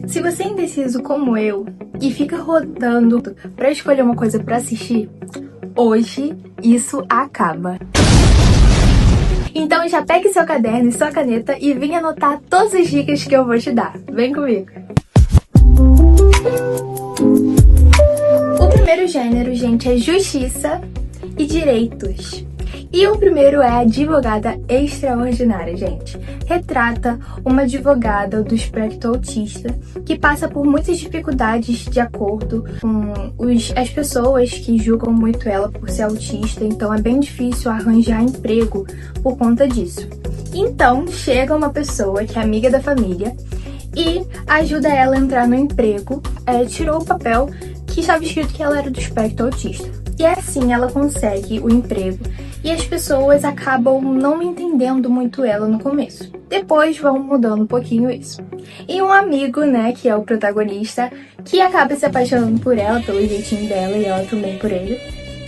Se você é indeciso como eu e fica rodando pra escolher uma coisa pra assistir, hoje isso acaba. Então já pegue seu caderno e sua caneta e venha anotar todas as dicas que eu vou te dar. Vem comigo! O primeiro gênero, gente, é justiça e direitos. E o primeiro é Advogada Extraordinária, gente. Retrata uma advogada do espectro autista que passa por muitas dificuldades de acordo com as pessoas que julgam muito ela por ser autista, então é bem difícil arranjar emprego por conta disso. Então chega uma pessoa que é amiga da família e ajuda ela a entrar no emprego, tirou o papel que estava escrito que ela era do espectro autista. E assim ela consegue o emprego e as pessoas acabam não entendendo muito ela no começo. Depois vão mudando um pouquinho isso. E um amigo, né, que é o protagonista, que acaba se apaixonando por ela, pelo jeitinho dela e ela também por ele,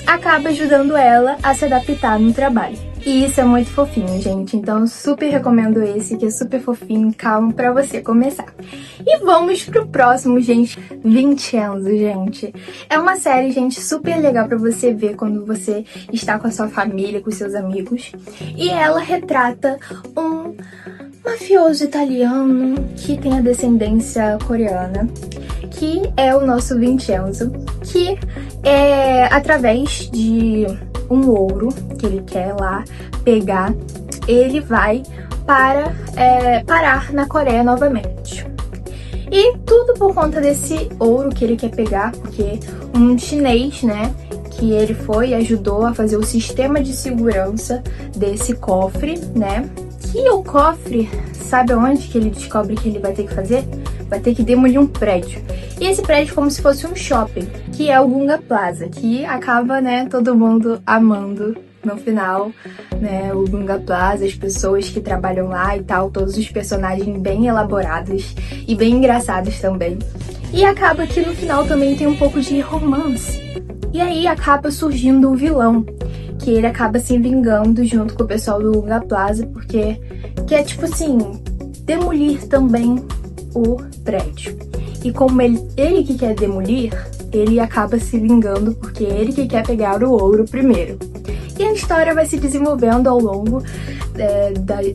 acaba ajudando ela a se adaptar no trabalho. E isso é muito fofinho, gente. Então eu super recomendo esse, que é super fofinho, calmo, pra você começar. E vamos pro próximo, gente. Vincenzo, gente. É uma série, gente, super legal pra você ver quando você está com a sua família, com seus amigos. E ela retrata um mafioso italiano que tem a descendência coreana, que é o nosso Vincenzo, que é através de um ouro que ele quer lá pegar, ele vai parar na Coreia novamente. E tudo por conta desse ouro que ele quer pegar, porque um chinês, né, que ele foi e ajudou a fazer o sistema de segurança desse cofre, né, que o cofre, sabe onde que ele descobre que ele vai ter que fazer? Vai ter que demolir um prédio. E esse prédio é como se fosse um shopping, que é o Gunga Plaza, que acaba, né, todo mundo amando no final, né, o Gunga Plaza, as pessoas que trabalham lá e tal, todos os personagens bem elaborados e bem engraçados também. E acaba que no final também tem um pouco de romance. E aí acaba surgindo o vilão, que ele acaba se vingando junto com o pessoal do Gunga Plaza, porque quer, tipo assim, demolir também o prédio. E como ele que quer demolir, ele acaba se vingando porque ele que quer pegar o ouro primeiro. E a história vai se desenvolvendo ao longo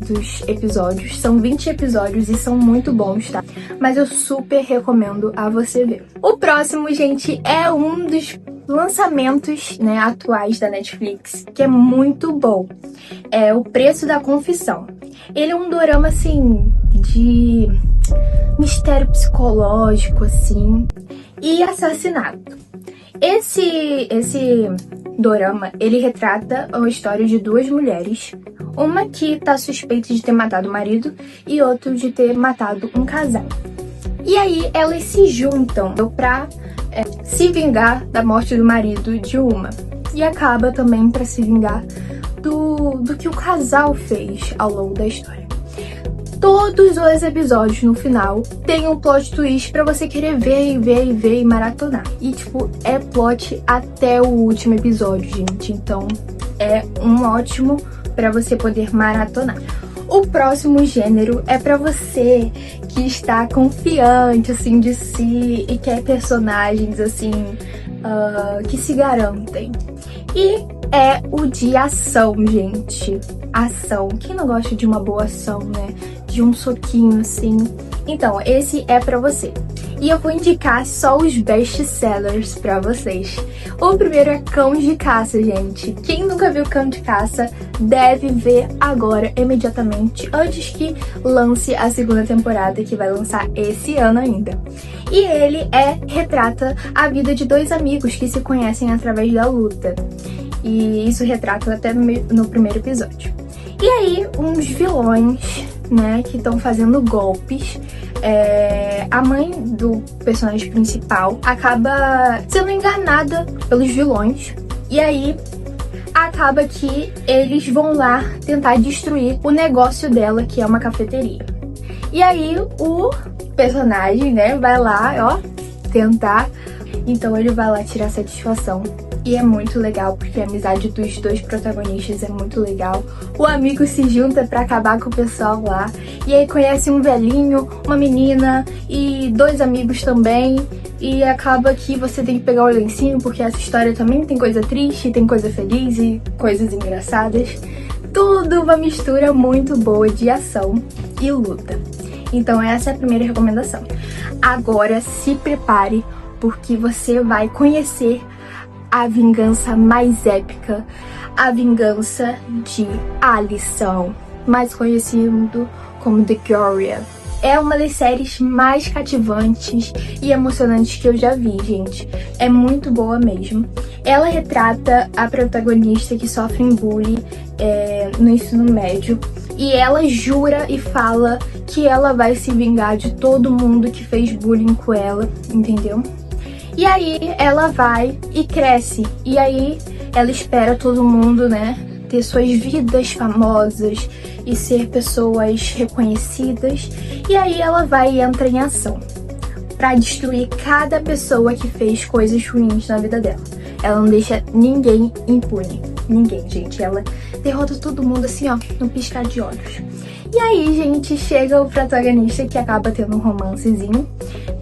dos episódios. São 20 episódios e são muito bons, tá? Mas eu super recomendo a você ver. O próximo, gente, é um dos lançamentos, né, atuais da Netflix, que é muito bom. É O Preço da Confissão. Ele é um dorama, assim, de mistério psicológico, assim, e assassinato. Esse dorama, ele retrata a história de duas mulheres, uma que tá suspeita de ter matado o marido e outra de ter matado um casal. E aí elas se juntam pra se vingar da morte do marido de uma, e acaba também pra se vingar do que o casal fez ao longo da história. Todos os episódios no final tem um plot twist pra você querer ver e maratonar. E tipo, é plot até o último episódio, gente. Então é um ótimo pra você poder maratonar. O próximo gênero é pra você que está confiante, assim, de si e quer personagens, assim, que se garantem. E é o de ação, gente. Ação. Quem não gosta de uma boa ação, né? De um soquinho, assim. Então, esse é pra você. E eu vou indicar só os best-sellers pra vocês. O primeiro é Cão de Caça, gente. Quem nunca viu Cão de Caça deve ver agora, imediatamente, antes que lance a segunda temporada, que vai lançar esse ano ainda. E ele retrata a vida de dois amigos que se conhecem através da luta. E isso retrata até no primeiro episódio. E aí, uns vilões, né, que estão fazendo golpes. A mãe do personagem principal acaba sendo enganada pelos vilões. E aí, acaba que eles vão lá tentar destruir o negócio dela, que é uma cafeteria. E aí, o personagem, né, vai lá, ó, tentar. Então ele vai lá tirar satisfação E é muito legal, porque a amizade dos dois protagonistas é muito legal. O amigo se junta pra acabar com o pessoal lá. E aí conhece um velhinho, uma menina e dois amigos também. E acaba que você tem que pegar o lencinho, porque essa história também tem coisa triste, tem coisa feliz e coisas engraçadas. Tudo uma mistura muito boa de ação e luta. Então essa é a primeira recomendação. Agora se prepare, porque você vai conhecer a vingança mais épica, a vingança de Alicent, mais conhecido como The Gloria. É uma das séries mais cativantes e emocionantes que eu já vi, gente. É muito boa mesmo. Ela retrata a protagonista que sofre bullying no ensino médio. E ela jura e fala que ela vai se vingar de todo mundo que fez bullying com ela, entendeu? E aí ela vai e cresce. E aí ela espera todo mundo, né, ter suas vidas famosas e ser pessoas reconhecidas. E aí ela vai e entra em ação pra destruir cada pessoa que fez coisas ruins na vida dela. Ela não deixa ninguém impune. Ninguém, gente. Ela derrota todo mundo assim, ó, no piscar de olhos. E aí, gente, chega o protagonista que acaba tendo um romancezinho,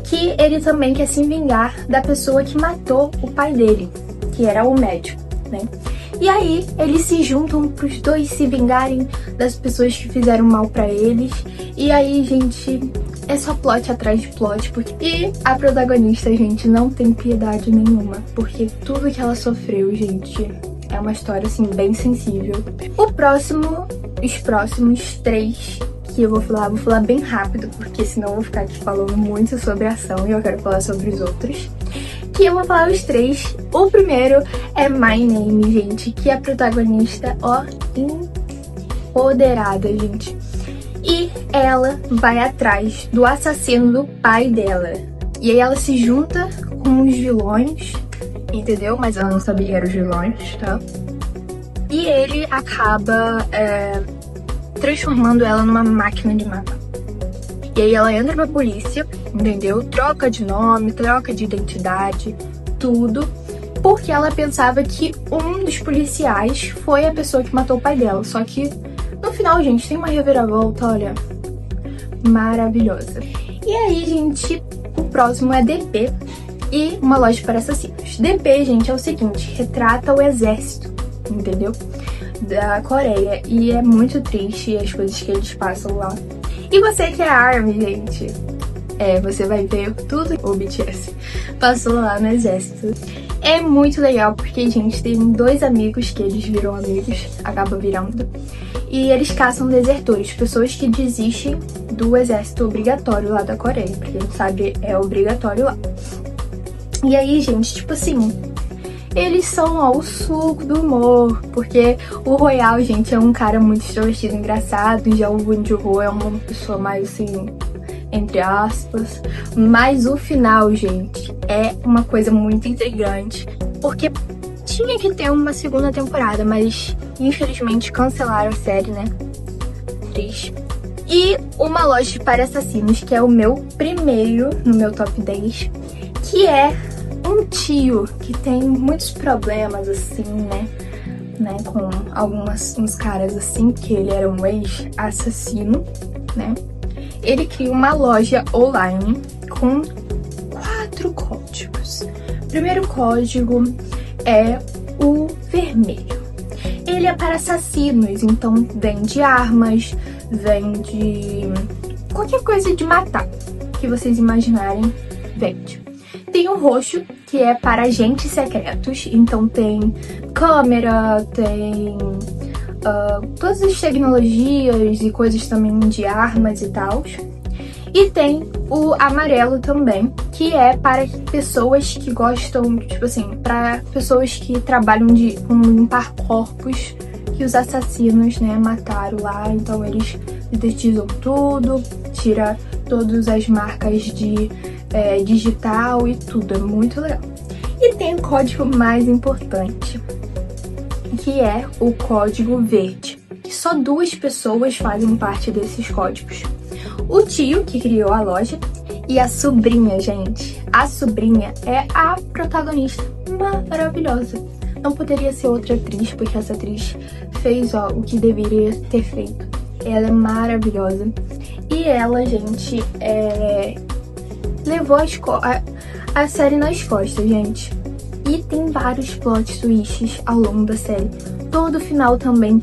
que ele também quer se vingar da pessoa que matou o pai dele, que era o médico, né? E aí, eles se juntam pros dois se vingarem das pessoas que fizeram mal pra eles. E aí, gente, é só plot atrás de plot. E a protagonista, gente, não tem piedade nenhuma, porque tudo que ela sofreu, gente, é uma história, assim, bem sensível. Os próximos 3 que eu vou falar bem rápido, porque senão eu vou ficar aqui falando muito sobre a ação e eu quero falar sobre os outros. Que eu vou falar os 3. O primeiro é My Name, gente, que é a protagonista, ó, empoderada, gente. E ela vai atrás do assassino do pai dela. E aí ela se junta com os vilões, entendeu? Mas ela não sabia que eram os vilões, tá? E ele acaba transformando ela numa máquina de matar. E aí ela entra pra polícia, entendeu? Troca de nome, troca de identidade, tudo. Porque ela pensava que um dos policiais foi a pessoa que matou o pai dela. Só que no final, gente, tem uma reviravolta, olha, maravilhosa. E aí, gente, o próximo é DP e Uma Loja para Assassinos. DP, gente, é o seguinte, retrata o exército, entendeu? Da Coreia. E é muito triste as coisas que eles passam lá. E você que é ARMY, gente, você vai ver tudo que o BTS passou lá no exército. É muito legal porque, gente, tem 2 amigos que eles viram amigos, acaba virando. E eles caçam desertores, pessoas que desistem do exército obrigatório lá da Coreia. Pra quem não sabe, é obrigatório lá. E aí, gente, tipo assim, eles são, ó, o suco do humor. Porque o Royal, gente, é um cara muito extrovertido, engraçado. Já o Won Jung-ho é uma pessoa mais, assim, entre aspas. Mas o final, gente, é uma coisa muito intrigante. Porque tinha que ter uma segunda temporada, mas infelizmente cancelaram a série, né? Triste. E Uma Loja para Assassinos, que é o meu primeiro no meu top 10, que é um tio que tem muitos problemas, assim, né? Com uns caras assim, porque ele era um ex-assassino, né? Ele cria uma loja online com 4 códigos. O primeiro código é o vermelho. Ele é para assassinos, então vende armas, vende qualquer coisa de matar que vocês imaginarem, vende. Tem o roxo, que é para agentes secretos, então tem câmera, tem todas as tecnologias e coisas também de armas e tal. E tem o amarelo também, que é para pessoas que gostam, tipo assim, para pessoas que trabalham com limpar corpos que os assassinos, né, mataram lá. Então eles sintetizam tudo, tira todas as marcas de digital e tudo, é muito legal. E tem o código mais importante, que é o código verde, que só 2 pessoas fazem parte desses códigos. O tio, que criou a loja, e a sobrinha, gente. A sobrinha é a protagonista maravilhosa. Não poderia ser outra atriz, porque essa atriz fez, ó, o que deveria ter feito. Ela é maravilhosa. E ela, gente, levou a série nas costas, gente. E tem vários plot twists ao longo da série. Todo final também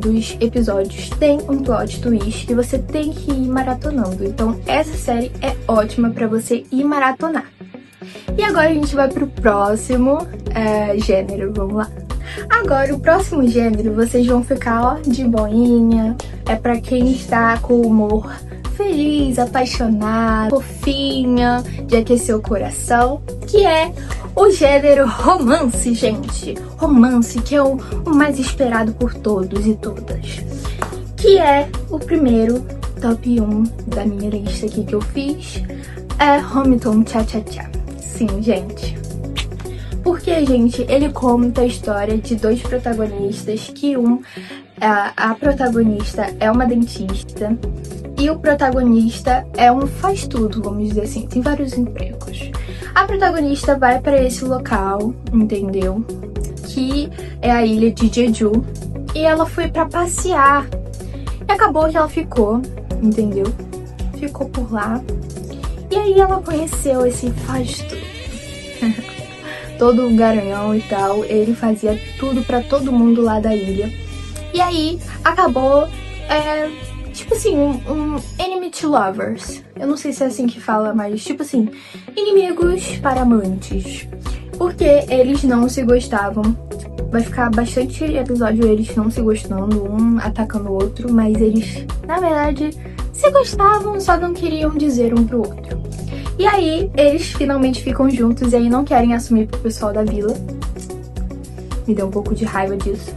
dos episódios tem um plot twist que você tem que ir maratonando. Então essa série é ótima pra você ir maratonar. E agora a gente vai pro próximo gênero, vamos lá. Agora o próximo gênero vocês vão ficar, ó, de boinha. É pra quem está com o humor feliz, apaixonado, fofinha, de aquecer o coração, que é o gênero romance, gente. Romance, que é o mais esperado por todos e todas. Que é o primeiro top 1 da minha lista aqui que eu fiz. É Hometown Cha-Cha-Cha. Sim, gente. Porque, gente, ele conta a história de dois protagonistas, que a protagonista é uma dentista e o protagonista é um faz-tudo, vamos dizer assim, tem vários empregos. A protagonista vai para esse local, entendeu? Que é a ilha de Jeju, e ela foi para passear. E acabou que ela ficou, entendeu? Ficou por lá. E aí ela conheceu esse faz-tudo. Todo um garanhão e tal, ele fazia tudo pra todo mundo lá da ilha. E aí acabou, tipo assim, um enemy to lovers. Eu não sei se é assim que fala, mas tipo assim, inimigos para amantes. Porque eles não se gostavam. Vai ficar bastante episódio eles não se gostando, um atacando o outro, mas eles, na verdade, se gostavam, só não queriam dizer um pro outro. E aí, eles finalmente ficam juntos e aí não querem assumir pro pessoal da vila. Me deu um pouco de raiva disso.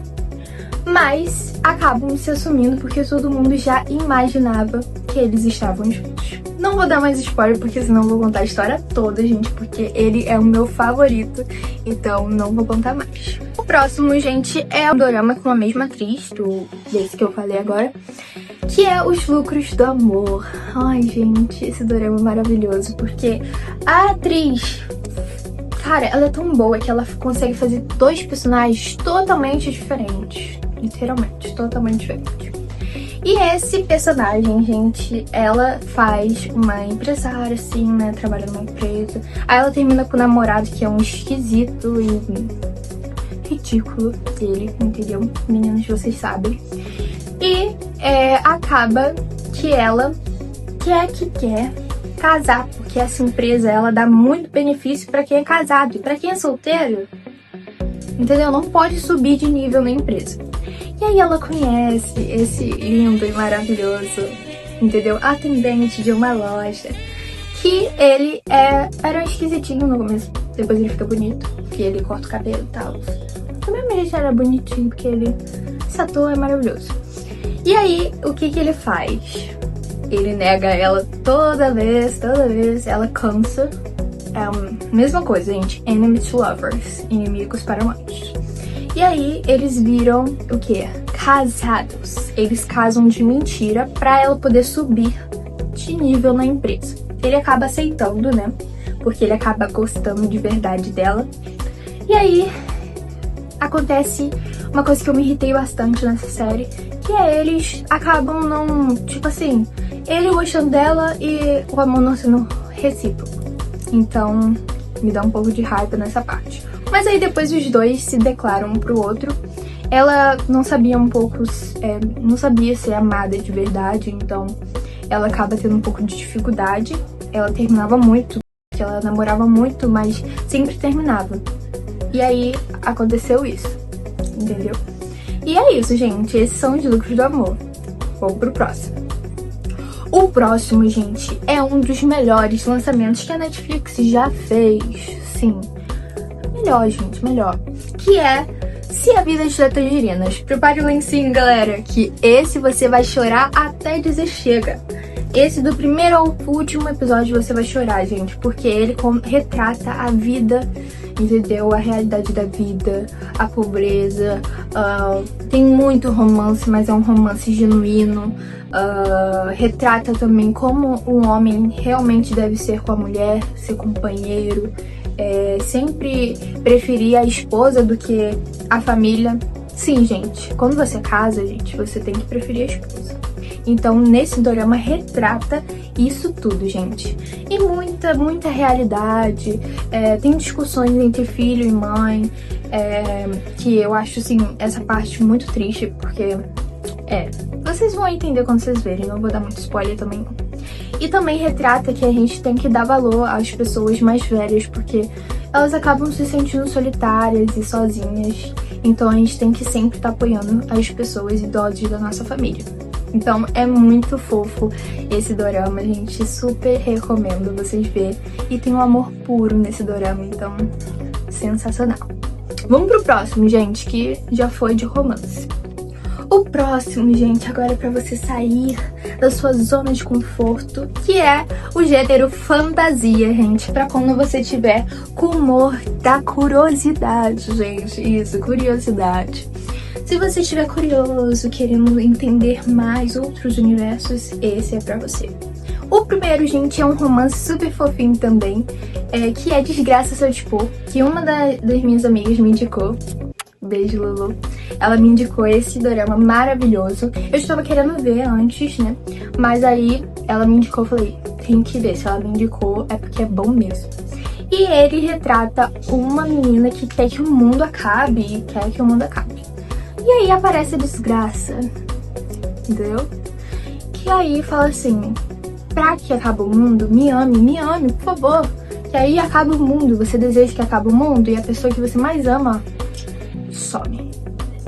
Mas acabam se assumindo porque todo mundo já imaginava que eles estavam juntos. Não vou dar mais spoiler porque senão vou contar a história toda, gente, porque ele é o meu favorito, então não vou contar mais. O próximo, gente, é um dorama com a mesma atriz, desse que eu falei agora, que é Os Lucros do Amor. Ai, gente, esse dorama é maravilhoso, porque a atriz, cara, ela é tão boa que ela consegue fazer dois personagens totalmente diferentes. Literalmente, totalmente diferentes. E esse personagem, gente, ela faz uma empresária, assim, né, trabalha numa empresa. Aí ela termina com o namorado, que é um esquisito e ridículo dele, entendeu? Meninas, vocês sabem. E acaba que ela quer casar, porque essa empresa, ela dá muito benefício pra quem é casado. E pra quem é solteiro, entendeu? Não pode subir de nível na empresa. E aí ela conhece esse lindo e maravilhoso, entendeu? Atendente de uma loja. Que ele era um esquisitinho no começo. Depois ele fica bonito, porque ele corta o cabelo e tal. Também ele já era bonitinho, porque esse ator é maravilhoso. E aí, o que ele faz? Ele nega ela toda vez, ela cansa. É a mesma coisa, gente. Enemy to lovers, inimigos para amantes. E aí, eles viram o quê? Casados. Eles casam de mentira pra ela poder subir de nível na empresa. Ele acaba aceitando, né? Porque ele acaba gostando de verdade dela. E aí, acontece uma coisa que eu me irritei bastante nessa série, que é eles acabam não... Tipo assim, ele gostando dela e o amor não sendo recíproco. Então, me dá um pouco de raiva nessa parte. Mas aí depois os dois se declaram um pro outro. Ela não sabia não sabia ser amada de verdade, então ela acaba tendo um pouco de dificuldade. Ela terminava muito, porque ela namorava muito, mas sempre terminava. E aí aconteceu isso, entendeu? E é isso, gente. Esses são os lucros do amor. Vamos pro próximo. O próximo, gente, é um dos melhores lançamentos que a Netflix já fez. Sim, melhor, gente, melhor. Que é Se a Vida Te Dá Tangerinas. Prepare o lencinho, galera, que esse você vai chorar até dizer chega. Esse do primeiro ao último episódio você vai chorar, gente, porque ele retrata a vida, entendeu? A realidade da vida, a pobreza. Tem muito romance, mas é um romance genuíno. Retrata também como um homem realmente deve ser com a mulher, ser companheiro, sempre preferir a esposa do que a família. Sim, gente, quando você casa, gente, você tem que preferir a esposa. Então, nesse dorama retrata isso tudo, gente. E muita realidade. Tem discussões entre filho e mãe, que eu acho, assim, essa parte muito triste, porque... vocês vão entender quando vocês verem, não vou dar muito spoiler também não. E também retrata que a gente tem que dar valor às pessoas mais velhas, porque elas acabam se sentindo solitárias e sozinhas. Então a gente tem que sempre estar apoiando as pessoas idosas da nossa família. Então é muito fofo esse dorama, gente, super recomendo vocês verem. E tem um amor puro nesse dorama, então sensacional. Vamos pro próximo, gente, que já foi de romance. O próximo, gente, agora é pra você sair da sua zona de conforto, que é o gênero fantasia, gente, pra quando você tiver com humor da curiosidade, gente, isso, curiosidade. Se você estiver curioso, querendo entender mais outros universos, esse é pra você. O primeiro, gente, é um romance super fofinho também, que é Desgraça Se Eu Te Pôr, que uma das minhas amigas me indicou. Beijo, Lulu. Ela me indicou esse dorama maravilhoso. Eu estava querendo ver antes, né? Mas aí ela me indicou, eu falei, tem que ver. Se ela me indicou, é porque é bom mesmo. E ele retrata uma menina que quer que o mundo acabe e quer que o mundo acabe. E aí aparece a desgraça, entendeu? Que aí fala assim, pra que acabe o mundo, me ame, por favor. Que aí acaba o mundo, você deseja que acabe o mundo e a pessoa que você mais ama some.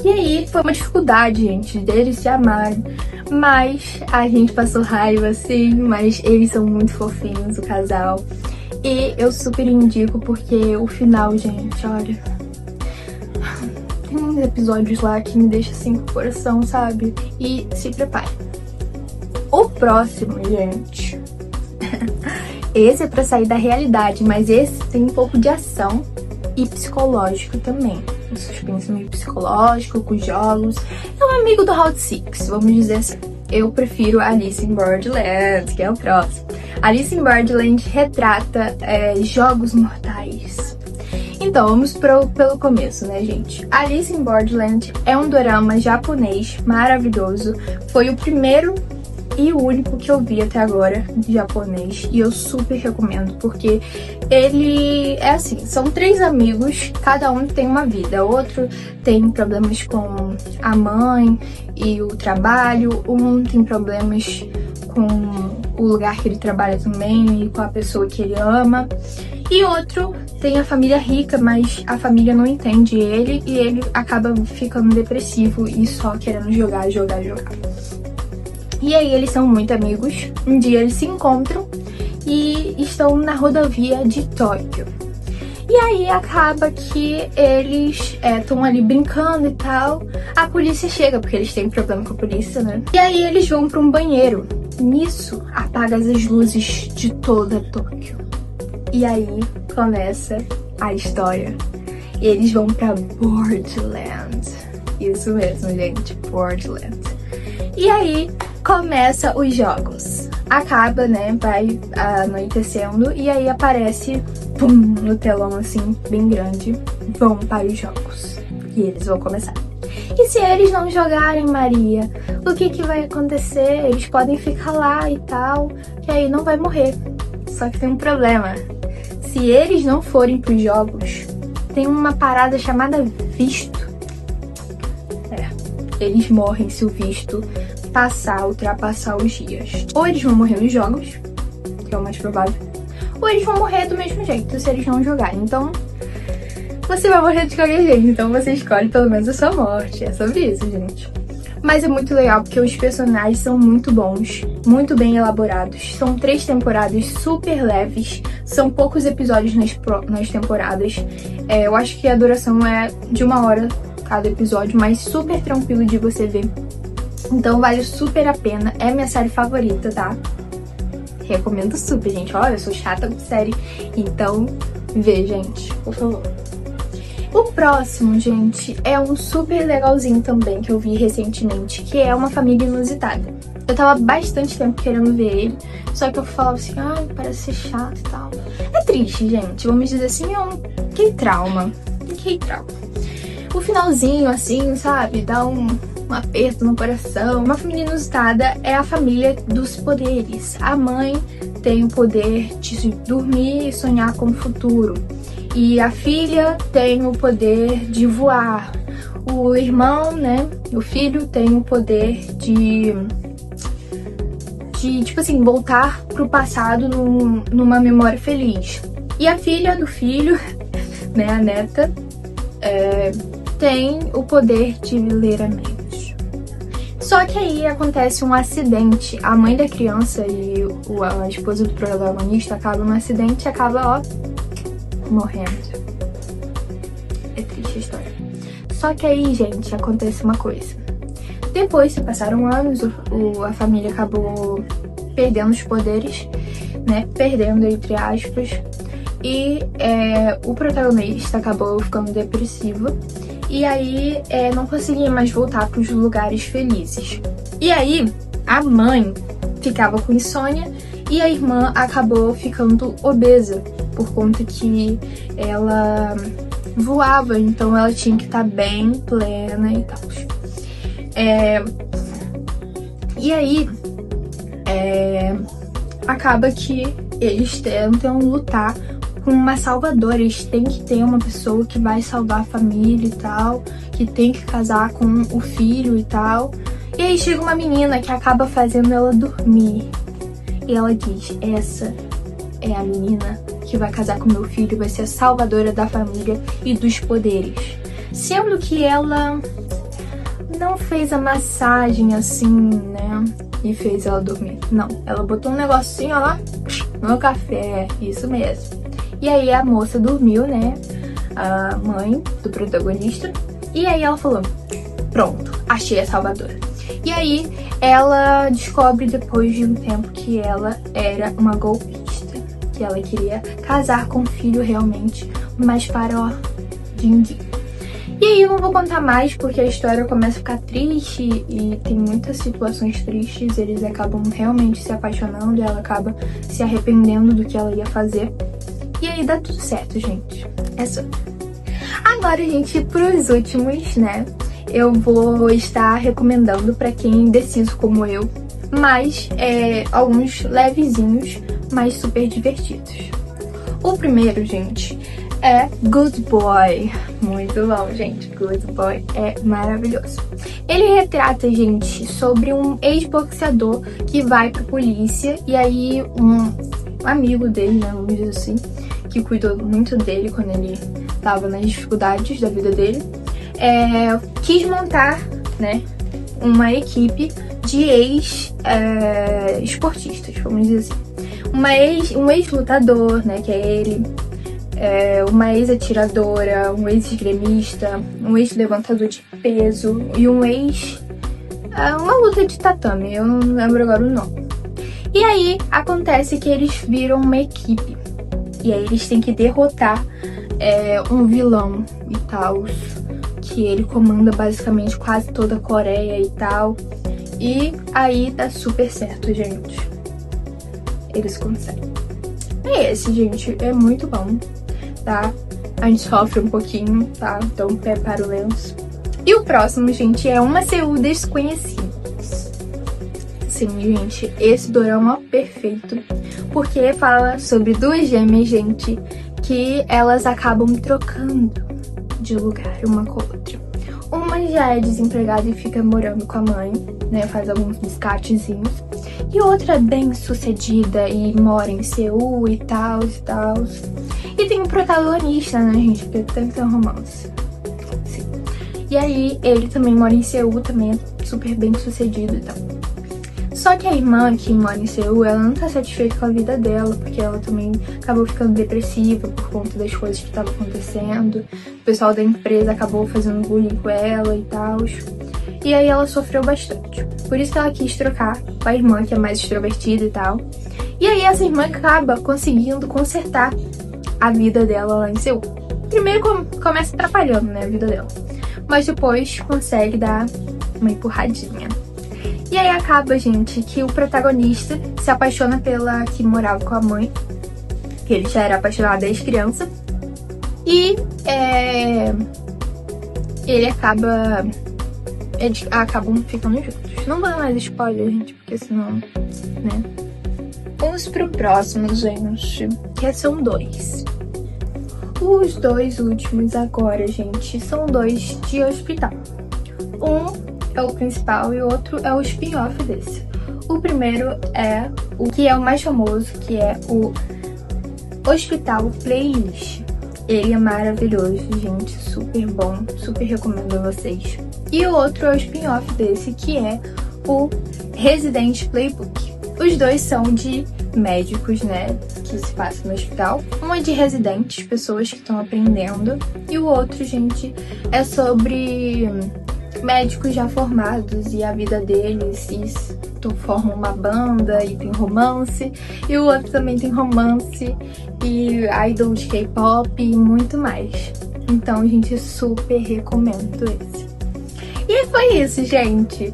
E aí foi uma dificuldade, gente, deles se amarem, mas a gente passou raiva, sim, mas eles são muito fofinhos, o casal. E eu super indico porque o final, gente, olha, tem uns episódios lá que me deixam assim com o coração, sabe? E se prepare. O próximo, gente, esse é pra sair da realidade, mas esse tem um pouco de ação e psicológico também. Um suspense meio psicológico, com jogos. É um amigo do Round 6, vamos dizer assim. Eu prefiro Alice in Borderland, que é o próximo. Alice in Borderland retrata jogos mortais. Então, vamos pelo começo, né, gente? Alice in Borderland é um dorama japonês maravilhoso. Foi o primeiro e o único que eu vi até agora de japonês, e eu super recomendo, porque ele é assim, são 3 amigos, cada um tem uma vida, outro tem problemas com a mãe e o trabalho, um tem problemas com o lugar que ele trabalha também e com a pessoa que ele ama, e outro tem a família rica, mas a família não entende ele e ele acaba ficando depressivo e só querendo jogar. E aí eles são muito amigos, um dia eles se encontram e estão na rodovia de Tóquio. E aí acaba que eles estão ali brincando e tal, a polícia chega, porque eles têm problema com a polícia, né? E aí eles vão para um banheiro, nisso apaga as luzes de toda Tóquio. E aí começa a história. E eles vão pra Borderland. Isso mesmo, gente, Borderland. E aí começa os jogos. Acaba, né, vai anoitecendo e aí aparece, pum, no telão assim, bem grande, vão para os jogos. E eles vão começar. E se eles não jogarem, Maria, o que vai acontecer? Eles podem ficar lá e tal, que aí não vai morrer. Só que tem um problema. Se eles não forem pros jogos, tem uma parada chamada visto. Eles morrem se o visto ultrapassar os dias. Ou eles vão morrer nos jogos, que é o mais provável, ou eles vão morrer do mesmo jeito se eles não jogarem. Então, você vai morrer de qualquer jeito, então você escolhe pelo menos a sua morte. É sobre isso, gente. Mas é muito legal porque os personagens são muito bons, muito bem elaborados. São 3 temporadas super leves, são poucos episódios nas temporadas. Eu acho que a duração é de 1 hora cada episódio, mas super tranquilo de você ver. Então vale super a pena, é minha série favorita, tá? Recomendo super, gente. Olha, eu sou chata com série, então vê, gente, por favor. O próximo, gente, é um super legalzinho também, que eu vi recentemente, que é Uma Família Inusitada. Eu tava bastante tempo querendo ver ele, só que eu falava assim, ai, parece ser chato e tal. É triste, gente, vamos dizer assim, que trauma. O finalzinho, assim, sabe, dá um aperto no coração. Uma Família Inusitada é a família dos poderes. A mãe tem o poder de dormir e sonhar com o futuro. E a filha tem o poder de voar. O irmão, né, o filho tem o poder de tipo assim, voltar pro passado numa memória feliz. E a filha do filho, né, a neta, tem o poder de ler a mente. Só que aí acontece um acidente. A mãe da criança e a esposa do protagonista acabam num acidente e acaba, morrendo. É triste a história. Só que aí, gente, acontece uma coisa. Depois, se passaram anos, a família acabou perdendo os poderes, né? Perdendo, entre aspas. E o protagonista acabou ficando depressivo. E aí não conseguia mais voltar para os lugares felizes. E aí a mãe ficava com insônia e a irmã acabou ficando obesa por conta que ela voava, então ela tinha que estar bem plena e tal. E aí acaba que eles tentam lutar com uma salvadora, eles têm que ter uma pessoa que vai salvar a família e tal, que tem que casar com o filho e tal. E aí chega uma menina que acaba fazendo ela dormir. E ela diz, essa é a menina que vai casar com meu filho, vai ser a salvadora da família e dos poderes. Sendo que ela não fez a massagem assim, né, e fez ela dormir. Não, ela botou um negocinho lá no café, isso mesmo. E aí a moça dormiu, né, a mãe do protagonista, e aí ela falou, pronto, achei a salvadora. E aí ela descobre depois de um tempo que ela era uma golpista, que ela queria casar com o filho realmente, mas para din-din. E aí eu não vou contar mais porque a história começa a ficar triste e tem muitas situações tristes, eles acabam realmente se apaixonando e ela acaba se arrependendo do que ela ia fazer. E aí dá tudo certo, gente. É sobre. Agora, gente, pros últimos, né? Eu vou estar recomendando pra quem é indeciso como eu, mas alguns levezinhos, mas super divertidos. O primeiro, gente, é Good Boy. Muito bom, gente. Good Boy é maravilhoso. Ele retrata, gente, sobre um ex-boxeador que vai pra polícia e aí um amigo dele, né, vamos dizer assim, que cuidou muito dele quando ele tava nas dificuldades da vida dele, quis montar, né, uma equipe de ex-esportistas, vamos dizer assim. Um ex-lutador, né, que é ele, uma ex-atiradora, um ex-esgrimista, um ex-levantador de peso e um uma luta de tatame, eu não lembro agora o nome. E aí acontece que eles viram uma equipe. E aí eles têm que derrotar um vilão e tal, que ele comanda basicamente quase toda a Coreia e tal. E aí dá super certo, gente. Eles conseguem. Esse, gente, é muito bom, tá? A gente sofre um pouquinho, tá? Então prepara o lenço. E o próximo, gente, é Uma Seul Desconhecida. Sim, gente, esse dorama é perfeito, porque fala sobre duas gêmeas, gente, que elas acabam trocando de lugar uma com a outra. Uma já é desempregada e fica morando com a mãe, né, faz alguns biscatezinhos. E outra é bem sucedida e mora em Seul e tal. E tem um protagonista, né, gente, porque tem que ter um romance. Sim. E aí, ele também mora em Seul, também é super bem sucedido e tal. Só que a irmã que mora em Seul, ela não tá satisfeita com a vida dela, porque ela também acabou ficando depressiva por conta das coisas que estavam acontecendo. O pessoal da empresa acabou fazendo bullying com ela e tal. E aí ela sofreu bastante. Por isso que ela quis trocar com a irmã, que é mais extrovertida e tal. E aí essa irmã acaba conseguindo consertar a vida dela lá em Seul. primeiro começa atrapalhando, né, a vida dela. Mas depois consegue dar uma empurradinha. E aí acaba, gente, que o protagonista se apaixona pela que morava com a mãe, que ele já era apaixonado desde criança. E eles acabam ficando juntos. Não vou dar mais spoiler, gente, porque senão, né? Vamos pro próximo, gente, que são 2. Os 2 últimos agora, gente, são 2 de hospital. Um é o principal e o outro é o spin-off desse. O primeiro é o que é o mais famoso, que é o Hospital Playlist. Ele é maravilhoso, gente, super bom, super recomendo a vocês. E o outro é o spin-off desse, que é o Resident Playbook. Os dois são de médicos, né, que se passa no hospital. Um é de residentes, pessoas que estão aprendendo, e o outro, gente, é sobre médicos já formados e a vida deles, e formam uma banda e tem romance, e o outro também tem romance e idol de K-pop e muito mais. Então, gente, super recomendo esse. E foi isso, gente.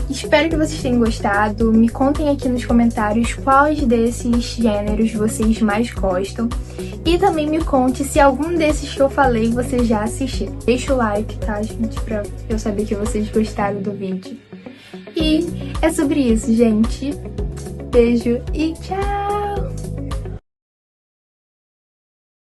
Espero que vocês tenham gostado. Me contem aqui nos comentários quais desses gêneros vocês mais gostam. E também me conte se algum desses que eu falei você já assistiu. Deixa o like, tá, gente? Pra eu saber que vocês gostaram do vídeo. E é sobre isso, gente. Beijo e tchau!